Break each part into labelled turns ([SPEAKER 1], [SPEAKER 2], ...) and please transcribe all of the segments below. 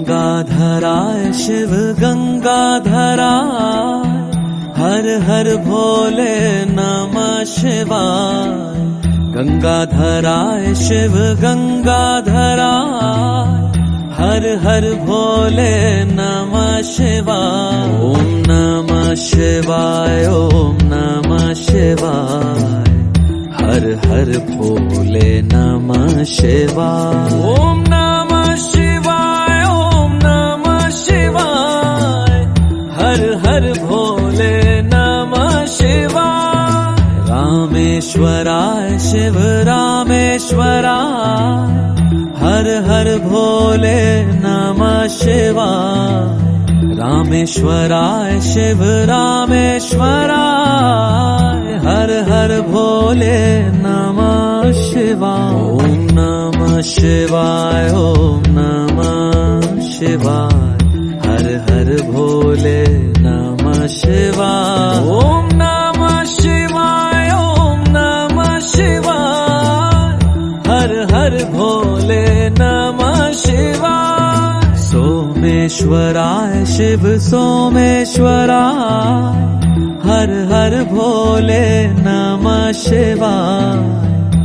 [SPEAKER 1] गंगाधराय शिव गंगाधराय, हर हर भोले नमः शिवाय। गंगाधराय शिव गंगाधराय, हर हर भोले नमः शिवाय। ओम नमः शिवाय, ओम नमः शिवाय, हर हर भोले नमः शिवाय। ओम नमः शिवाय, ओम नमः शिवाय, हर हर भोले नमः शिवाय। रामेश्वराय शिव रामेश्वराय, हर हर भोले नमः शिवाय। रामेश्वराय शिव रामेश्वराय, हर हर भोले नमः शिवाय। ओम नमः शिवाय, ओम नमः शिवाय, हर हर भोले नमः शिवाय। ओम नमः शिवाय, ओम नमः शिवाय, हर हर भोले नमः शिवाय। सोमेश्वराय शिव सोमेश्वराय, हर हर भोले नमः शिवाय।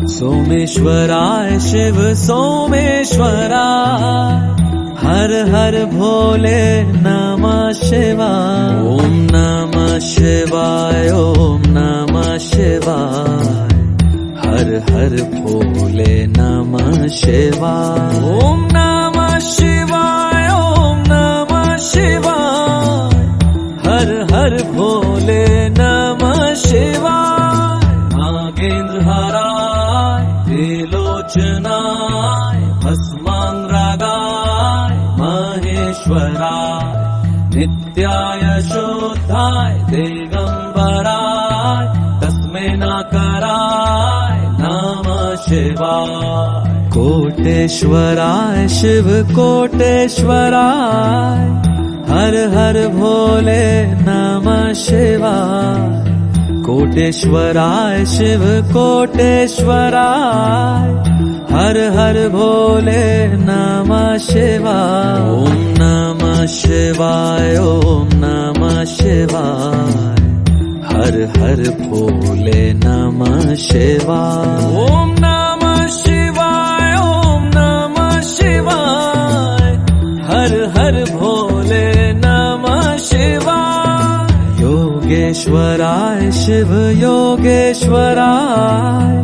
[SPEAKER 1] सोमेश्वराय शिव सोमेश्वराय, हर हर भोले नमः शिवाय। ओम नमः शिवाय, ओम नमः शिवाय, हर हर भोले नमः शिवाय। ओम नमः शिवाय, ओम नमः शिवाय, हर हर भोले नमः शिवाय। नागेन्द्रहाराय त्रिलोचनाय, भस्मांगरागाय महेश्वराय, नित्याय शुद्धाय दिगंबराय, तस्मै नाकराय नमः शिवाय। कोटेश्वराय शिव कोटेश्वराय, हर हर भोले नमः शिवाय। कोटेश्वराय शिव कोटेश्वराय, हर हर भोले नमः शिवाय। ओम नमः शिवाय, ओम नमः शिवाय, हर हर भोले नमः शिवाय। ओम नमः शिवाय, ओम नमः शिवाय, हर हर भोले नमः शिवाय। योगेश्वराय शिव योगेश्वराय,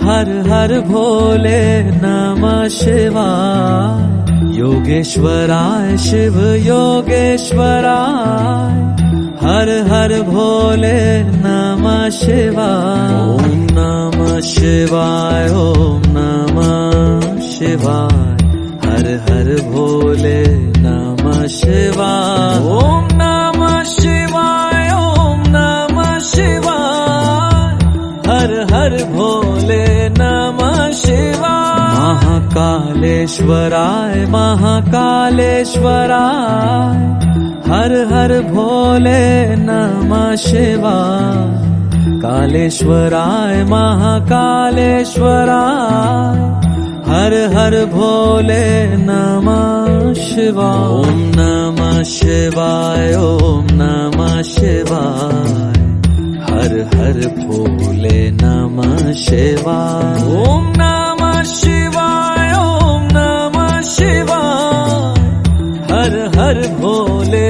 [SPEAKER 1] हर हर भोले नमः शिवाय। योगेश्वराय शिव योगेश्वराय, हर हर भोले नमः शिवाय। ओम नमः शिवाय, ओम नमः शिवाय, हर हर भोले नमः शिवाय। ओम नमः शिवाय, ओम नमः शिवाय, हर हर भोले नमः शिवाय। महाकालेश्वराय महाकालेश्वराय, हर हर भोले नमः शिवाय। कालेश्वराय महाकालेश्वराय, हर हर भोले नमः शिवाय। ओम नमः शिवाय, ओम नमः शिवाय, हर हर भोले नमः शिवाय। ओम नमः शिवाय, ओम नमः शिवाय, हर हर भोले